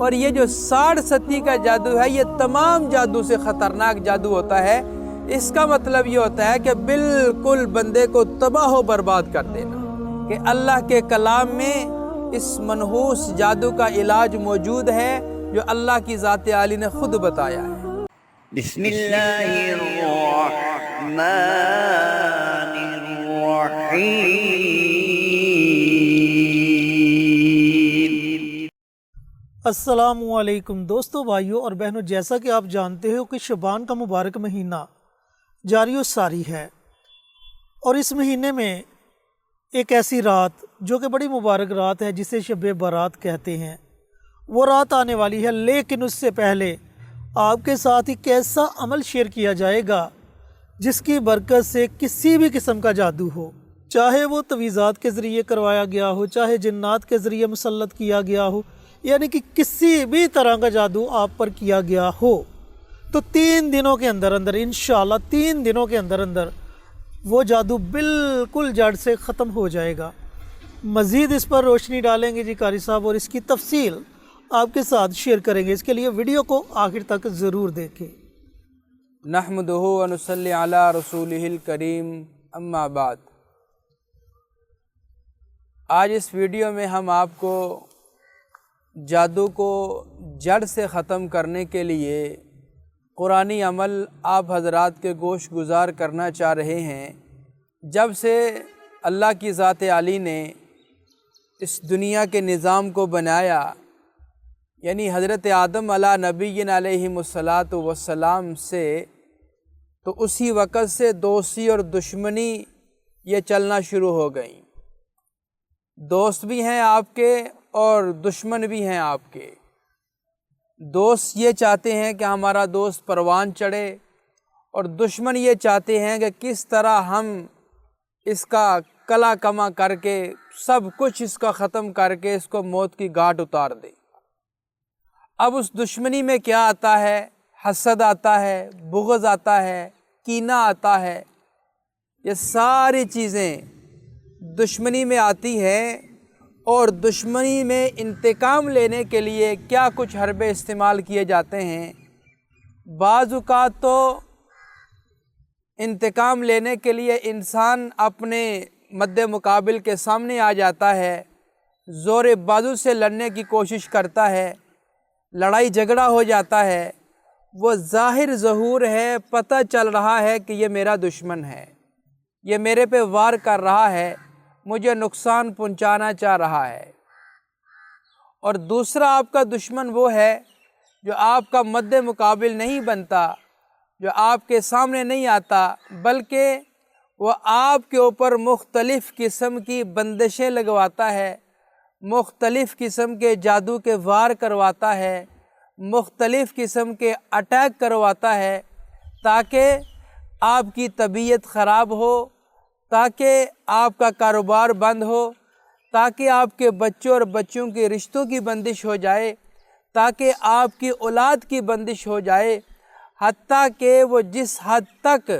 اور یہ جو 60 ستی کا جادو ہے یہ تمام جادو سے خطرناک جادو ہوتا ہے۔ اس کا مطلب یہ ہوتا ہے کہ بالکل بندے کو تباہ و برباد کر دینا، کہ اللہ کے کلام میں اس منحوس جادو کا علاج موجود ہے جو اللہ کی ذات عالی نے خود بتایا ہے۔ بسم اللہ الرحمن الرحیم۔ السلام علیکم دوستو، بھائیوں اور بہنوں، جیسا کہ آپ جانتے ہو کہ شعبان کا مبارک مہینہ جاری و ساری ہے، اور اس مہینے میں ایک ایسی رات جو کہ بڑی مبارک رات ہے جسے شب برات کہتے ہیں، وہ رات آنے والی ہے۔ لیکن اس سے پہلے آپ کے ساتھ ایک ایسا عمل شیئر کیا جائے گا جس کی برکت سے کسی بھی قسم کا جادو ہو، چاہے وہ تویزات کے ذریعے کروایا گیا ہو، چاہے جنات کے ذریعے مسلط کیا گیا ہو، یعنی کہ کسی بھی طرح کا جادو آپ پر کیا گیا ہو، تو 3 دنوں کے اندر انشاءاللہ 3 دنوں کے اندر وہ جادو بالکل جڑ سے ختم ہو جائے گا۔ مزید اس پر روشنی ڈالیں گے جی قاری صاحب، اور اس کی تفصیل آپ کے ساتھ شیئر کریں گے۔ اس کے لیے ویڈیو کو آخر تک ضرور دیکھیں۔ نحمدہ و نصلی علی رسولہ الکریم، اما بعد۔ آج اس ویڈیو میں ہم آپ کو جادو کو جڑ سے ختم کرنے کے لیے قرآنی عمل آپ حضرات کے گوش گزار کرنا چاہ رہے ہیں۔ جب سے اللہ کی ذات عالی نے اس دنیا کے نظام کو بنایا، یعنی حضرت آدم علیہ نبی علیہم الصلاۃ والسلام سے، تو اسی وقت سے دوستی اور دشمنی یہ چلنا شروع ہو گئیں۔ دوست بھی ہیں آپ کے اور دشمن بھی ہیں آپ کے۔ دوست یہ چاہتے ہیں کہ ہمارا دوست پروان چڑھے، اور دشمن یہ چاہتے ہیں کہ کس طرح ہم اس کا کلا کما کر کے سب کچھ اس کا ختم کر کے اس کو موت کی گھاٹ اتار دیں۔ اب اس دشمنی میں کیا آتا ہے؟ حسد آتا ہے، بغض آتا ہے، کینہ آتا ہے۔ یہ ساری چیزیں دشمنی میں آتی ہیں، اور دشمنی میں انتقام لینے کے لیے کیا کچھ حربے استعمال کیے جاتے ہیں۔ بعض اوقات تو انتقام لینے کے لیے انسان اپنے مد مقابل کے سامنے آ جاتا ہے، زور بازو سے لڑنے کی کوشش کرتا ہے، لڑائی جھگڑا ہو جاتا ہے، وہ ظاہر ظہور ہے، پتہ چل رہا ہے کہ یہ میرا دشمن ہے، یہ میرے پہ وار کر رہا ہے، مجھے نقصان پہنچانا چاہ رہا ہے۔ اور دوسرا آپ کا دشمن وہ ہے جو آپ کا مد مقابل نہیں بنتا، جو آپ کے سامنے نہیں آتا، بلکہ وہ آپ کے اوپر مختلف قسم کی بندشیں لگواتا ہے، مختلف قسم کے جادو کے وار کرواتا ہے، مختلف قسم کے اٹیک کرواتا ہے، تاکہ آپ کی طبیعت خراب ہو، تاکہ آپ کا کاروبار بند ہو، تاکہ آپ کے بچوں اور بچوں کے رشتوں کی بندش ہو جائے، تاکہ آپ کی اولاد کی بندش ہو جائے، حتیٰ کہ وہ جس حد تک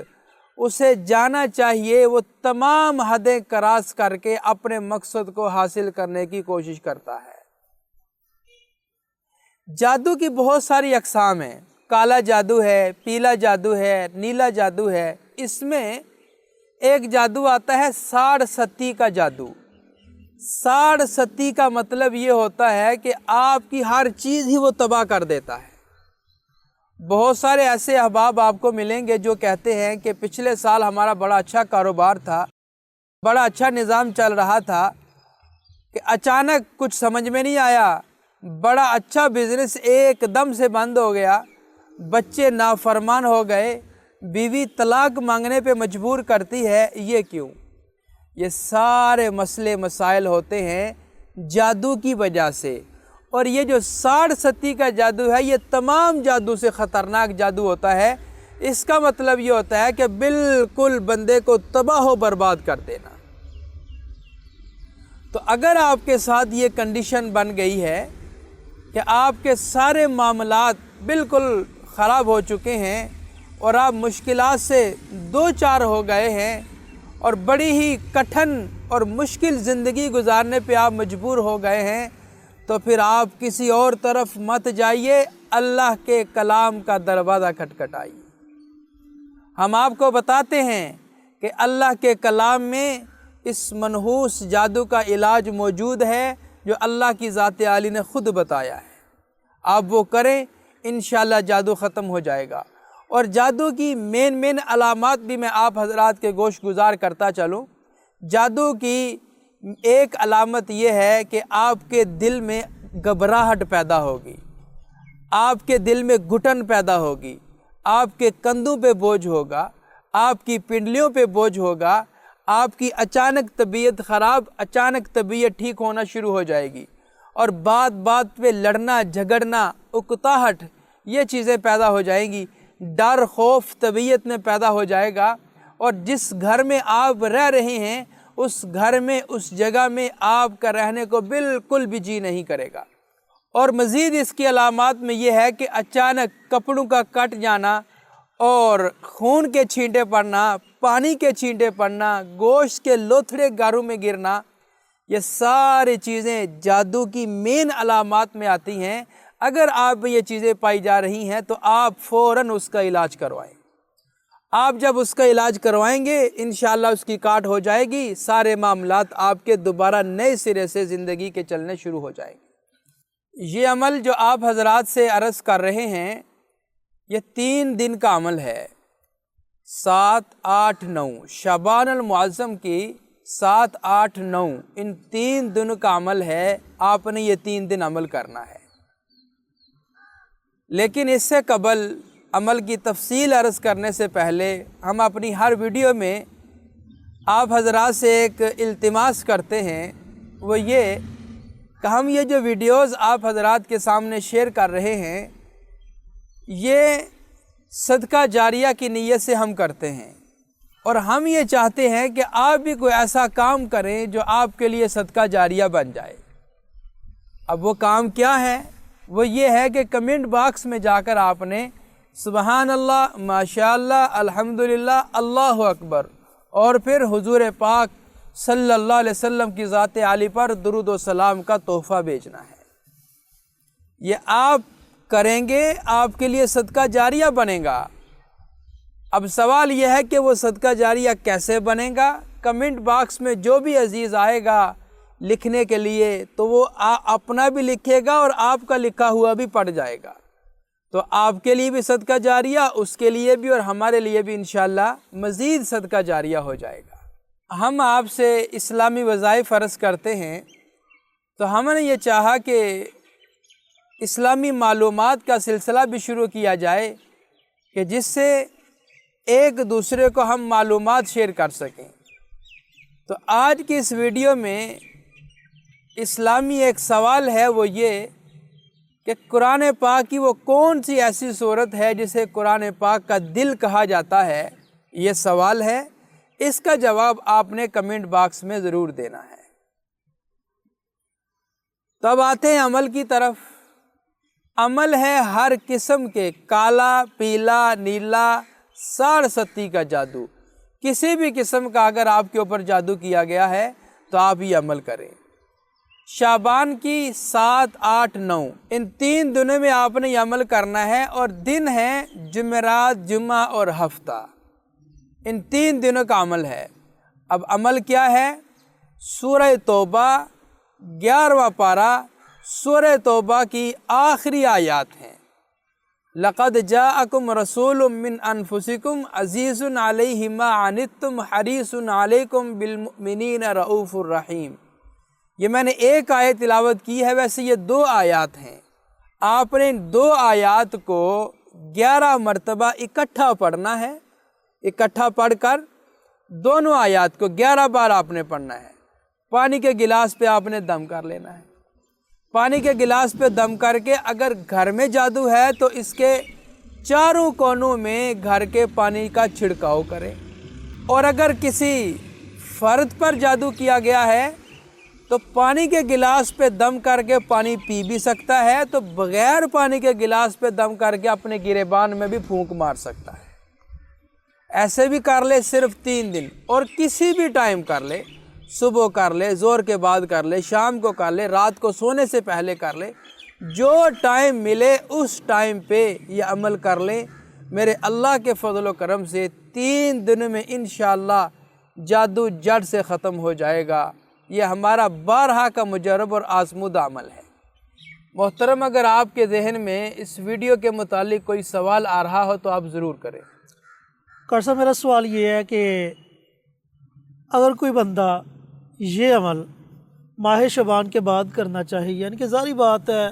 اسے جانا چاہیے وہ تمام حدیں کراس کر کے اپنے مقصد کو حاصل کرنے کی کوشش کرتا ہے۔ جادو کی بہت ساری اقسام ہیں۔ کالا جادو ہے، پیلا جادو ہے، نیلا جادو ہے۔ اس میں ایک جادو آتا ہے 60 ستی کا جادو۔ 60 ستی کا مطلب یہ ہوتا ہے کہ آپ کی ہر چیز ہی وہ تباہ کر دیتا ہے۔ بہت سارے ایسے احباب آپ کو ملیں گے جو کہتے ہیں کہ پچھلے سال ہمارا بڑا اچھا کاروبار تھا، بڑا اچھا نظام چل رہا تھا، کہ اچانک کچھ سمجھ میں نہیں آیا، بڑا اچھا بزنس ایک دم سے بند ہو گیا، بچے نافرمان ہو گئے، بیوی طلاق مانگنے پہ مجبور کرتی ہے۔ یہ کیوں؟ یہ سارے مسئلے مسائل ہوتے ہیں جادو کی وجہ سے۔ اور یہ جو 60 ستی کا جادو ہے یہ تمام جادو سے خطرناک جادو ہوتا ہے۔ اس کا مطلب یہ ہوتا ہے کہ بالکل بندے کو تباہ و برباد کر دینا۔ تو اگر آپ کے ساتھ یہ کنڈیشن بن گئی ہے کہ آپ کے سارے معاملات بالکل خراب ہو چکے ہیں اور آپ مشکلات سے دو چار ہو گئے ہیں اور بڑی ہی کٹھن اور مشکل زندگی گزارنے پہ آپ مجبور ہو گئے ہیں، تو پھر آپ کسی اور طرف مت جائیے، اللہ کے کلام کا دروازہ کھٹکھٹائیے۔ ہم آپ کو بتاتے ہیں کہ اللہ کے کلام میں اس منحوس جادو کا علاج موجود ہے جو اللہ کی ذات عالی نے خود بتایا ہے۔ آپ وہ کریں، انشاءاللہ جادو ختم ہو جائے گا۔ اور جادو کی مین علامات بھی میں آپ حضرات کے گوش گزار کرتا چلوں۔ جادو کی ایک علامت یہ ہے کہ آپ کے دل میں گھبراہٹ پیدا ہوگی، آپ کے دل میں گھٹن پیدا ہوگی، آپ کے کندھوں پہ بوجھ ہوگا، آپ کی پنڈلیوں پہ بوجھ ہوگا، آپ کی اچانک طبیعت خراب، اچانک طبیعت ٹھیک ہونا شروع ہو جائے گی، اور بات بات پہ لڑنا جھگڑنا، اکتاہٹ، یہ چیزیں پیدا ہو جائیں گی، ڈر خوف طبیعت میں پیدا ہو جائے گا، اور جس گھر میں آپ رہ رہے ہیں اس گھر میں اس جگہ میں آپ کا رہنے کو بالکل بھی جی نہیں کرے گا۔ اور مزید اس کی علامات میں یہ ہے کہ اچانک کپڑوں کا کٹ جانا اور خون کے چھینٹے پڑنا، پانی کے چھینٹے پڑنا، گوشت کے لوتھڑے گاروں میں گرنا، یہ ساری چیزیں جادو کی مین علامات میں آتی ہیں۔ اگر آپ میں یہ چیزیں پائی جا رہی ہیں تو آپ فوراً اس کا علاج کروائیں۔ آپ جب اس کا علاج کروائیں گے انشاءاللہ اس کی کاٹ ہو جائے گی، سارے معاملات آپ کے دوبارہ نئے سرے سے زندگی کے چلنے شروع ہو جائیں گے۔ یہ عمل جو آپ حضرات سے عرض کر رہے ہیں یہ 3 دن کا عمل ہے، 7، 8، 9 شعبان المعظم کی 7، 8، 9 ان 3 دنوں کا عمل ہے۔ آپ نے یہ 3 دن عمل کرنا ہے۔ لیکن اس سے قبل عمل کی تفصیل عرض کرنے سے پہلے ہم اپنی ہر ویڈیو میں آپ حضرات سے ایک التماس کرتے ہیں، وہ یہ کہ ہم یہ جو ویڈیوز آپ حضرات کے سامنے شیئر کر رہے ہیں یہ صدقہ جاریہ کی نیت سے ہم کرتے ہیں، اور ہم یہ چاہتے ہیں کہ آپ بھی کوئی ایسا کام کریں جو آپ کے لیے صدقہ جاریہ بن جائے۔ اب وہ کام کیا ہے؟ وہ یہ ہے کہ کمنٹ باکس میں جا کر آپ نے سبحان اللہ، ماشاءاللہ، الحمدللہ، اللہ اکبر، اور پھر حضور پاک صلی اللہ علیہ وسلم کی ذات عالی پر درود و سلام کا تحفہ بھیجنا ہے۔ یہ آپ کریں گے آپ کے لیے صدقہ جاریہ بنے گا۔ اب سوال یہ ہے کہ وہ صدقہ جاریہ کیسے بنے گا؟ کمنٹ باکس میں جو بھی عزیز آئے گا لکھنے کے لیے تو وہ اپنا بھی لکھے گا اور آپ کا لکھا ہوا بھی پڑھ جائے گا، تو آپ کے لیے بھی صدقہ جاریہ، اس کے لیے بھی اور ہمارے لیے بھی انشاءاللہ مزید صدقہ جاریہ ہو جائے گا۔ ہم آپ سے اسلامی وظائف عرض کرتے ہیں تو ہم نے یہ چاہا کہ اسلامی معلومات کا سلسلہ بھی شروع کیا جائے کہ جس سے ایک دوسرے کو ہم معلومات شیئر کر سکیں۔ تو آج کی اس ویڈیو میں اسلامی ایک سوال ہے، وہ یہ کہ قرآن پاک کی وہ کون سی ایسی صورت ہے جسے قرآن پاک کا دل کہا جاتا ہے؟ یہ سوال ہے، اس کا جواب آپ نے کمنٹ باکس میں ضرور دینا ہے۔ تو اب آتے ہیں عمل کی طرف۔ عمل ہے ہر قسم کے کالا، پیلا، نیلا، 67 کا جادو، کسی بھی قسم کا اگر آپ کے اوپر جادو کیا گیا ہے تو آپ یہ عمل کریں۔ شعبان کی 7، 8، 9 ان 3 دنوں میں آپ نے یہ عمل کرنا ہے، اور دن ہے جمعرات، جمعہ اور ہفتہ، ان 3 دنوں کا عمل ہے۔ اب عمل کیا ہے؟ سورہ توبہ 11واں پارہ، سورہ توبہ کی آخری آیات ہیں۔ لَقَدْ جَاءَكُمْ رَسُولٌ مِّنْ أَنفُسِكُمْ عَزِيزٌ عَلَيْهِ مَا عَنِتُّمْ حَرِيصٌ عَلَيْكُمْ بِالْمُؤْمِنِينَ رَءُوفٌ رَحِيمٌ۔ یہ میں نے ایک آیت تلاوت کی ہے، ویسے یہ 2 آیات ہیں۔ آپ نے ان 2 آیات کو 11 مرتبہ اکٹھا پڑھنا ہے، اکٹھا پڑھ کر دونوں آیات کو 11 بار آپ نے پڑھنا ہے۔ پانی کے گلاس پہ آپ نے دم کر لینا ہے۔ پانی کے گلاس پہ دم کر کے اگر گھر میں جادو ہے تو اس کے چاروں کونوں میں گھر کے پانی کا چھڑکاؤ کریں، اور اگر کسی فرد پر جادو کیا گیا ہے تو پانی کے گلاس پہ دم کر کے پانی پی بھی سکتا ہے، تو بغیر پانی کے گلاس پہ دم کر کے اپنے گریبان میں بھی پھونک مار سکتا ہے۔ ایسے بھی کر لے صرف 3 دن، اور کسی بھی ٹائم کر لے، صبح کر لے، زور کے بعد کر لے، شام کو کر لے، رات کو سونے سے پہلے کر لے، جو ٹائم ملے اس ٹائم پہ یہ عمل کر لیں۔ میرے اللہ کے فضل و کرم سے 3 دنوں میں انشاءاللہ جادو جڑ سے ختم ہو جائے گا۔ یہ ہمارا بارہا کا مجرب اور آزمودہ عمل ہے۔ محترم، اگر آپ کے ذہن میں اس ویڈیو کے متعلق کوئی سوال آ رہا ہو تو آپ ضرور کریں۔ ڈاکٹر صاحب، میرا سوال یہ ہے کہ اگر کوئی بندہ یہ عمل ماہ شعبان کے بعد کرنا چاہے، یعنی کہ ظاہری بات ہے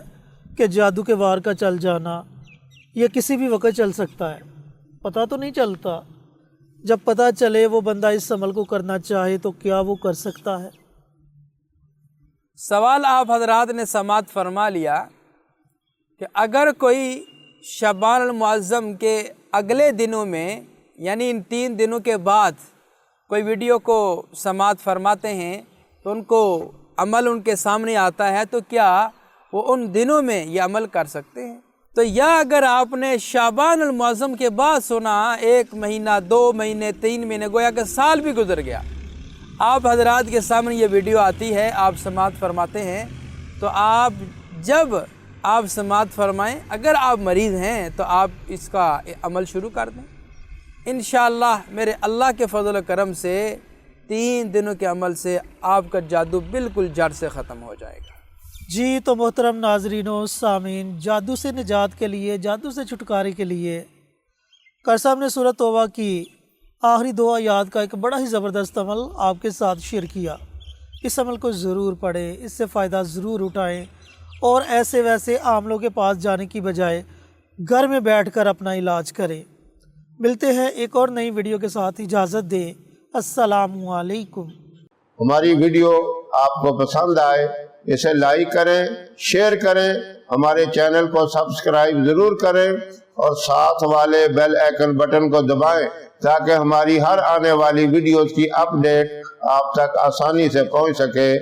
کہ جادو کے وار کا چل جانا یہ کسی بھی وقت چل سکتا ہے، پتہ تو نہیں چلتا، جب پتہ چلے وہ بندہ اس عمل کو کرنا چاہے تو کیا وہ کر سکتا ہے؟ سوال آپ حضرات نے سماعت فرما لیا کہ اگر کوئی شعبان المعظم کے اگلے دنوں میں، یعنی ان 3 دنوں کے بعد کوئی ویڈیو کو سماعت فرماتے ہیں تو ان کو عمل ان کے سامنے آتا ہے، تو کیا وہ ان دنوں میں یہ عمل کر سکتے ہیں؟ تو یا اگر آپ نے شعبان المعظم کے بعد سنا، 1 مہینہ، 2 مہینے، 3 مہینے، گویا کہ سال بھی گزر گیا، آپ حضرات کے سامنے یہ ویڈیو آتی ہے، آپ سماعت فرماتے ہیں، تو آپ جب آپ سماعت فرمائیں، اگر آپ مریض ہیں تو آپ اس کا عمل شروع کر دیں۔ انشاءاللہ میرے اللہ کے فضل و کرم سے 3 دنوں کے عمل سے آپ کا جادو بالکل جڑ سے ختم ہو جائے گا۔ جی تو محترم ناظرین و سامعین، جادو سے نجات کے لیے، جادو سے چھٹکارے کے لیے ڈاکٹر صاحب نے سورۃ توبہ کی آخری 2 آیات کا ایک بڑا ہی زبردست عمل آپ کے ساتھ شیئر کیا۔ اس عمل کو ضرور پڑھیں، اس سے فائدہ ضرور اٹھائیں، اور ایسے ویسے عاملوں کے پاس جانے کی بجائے گھر میں بیٹھ کر اپنا علاج کریں۔ ملتے ہیں ایک اور نئی ویڈیو کے ساتھ، اجازت دیں، السلام علیکم۔ ہماری ویڈیو آپ کو پسند آئے اسے لائک کریں، شیئر کریں، ہمارے چینل کو سبسکرائب ضرور کریں اور ساتھ والے بیل آئیکن بٹن کو دبائیں تاکہ ہماری ہر آنے والی ویڈیوز کی اپڈیٹ آپ تک آسانی سے پہنچ سکے۔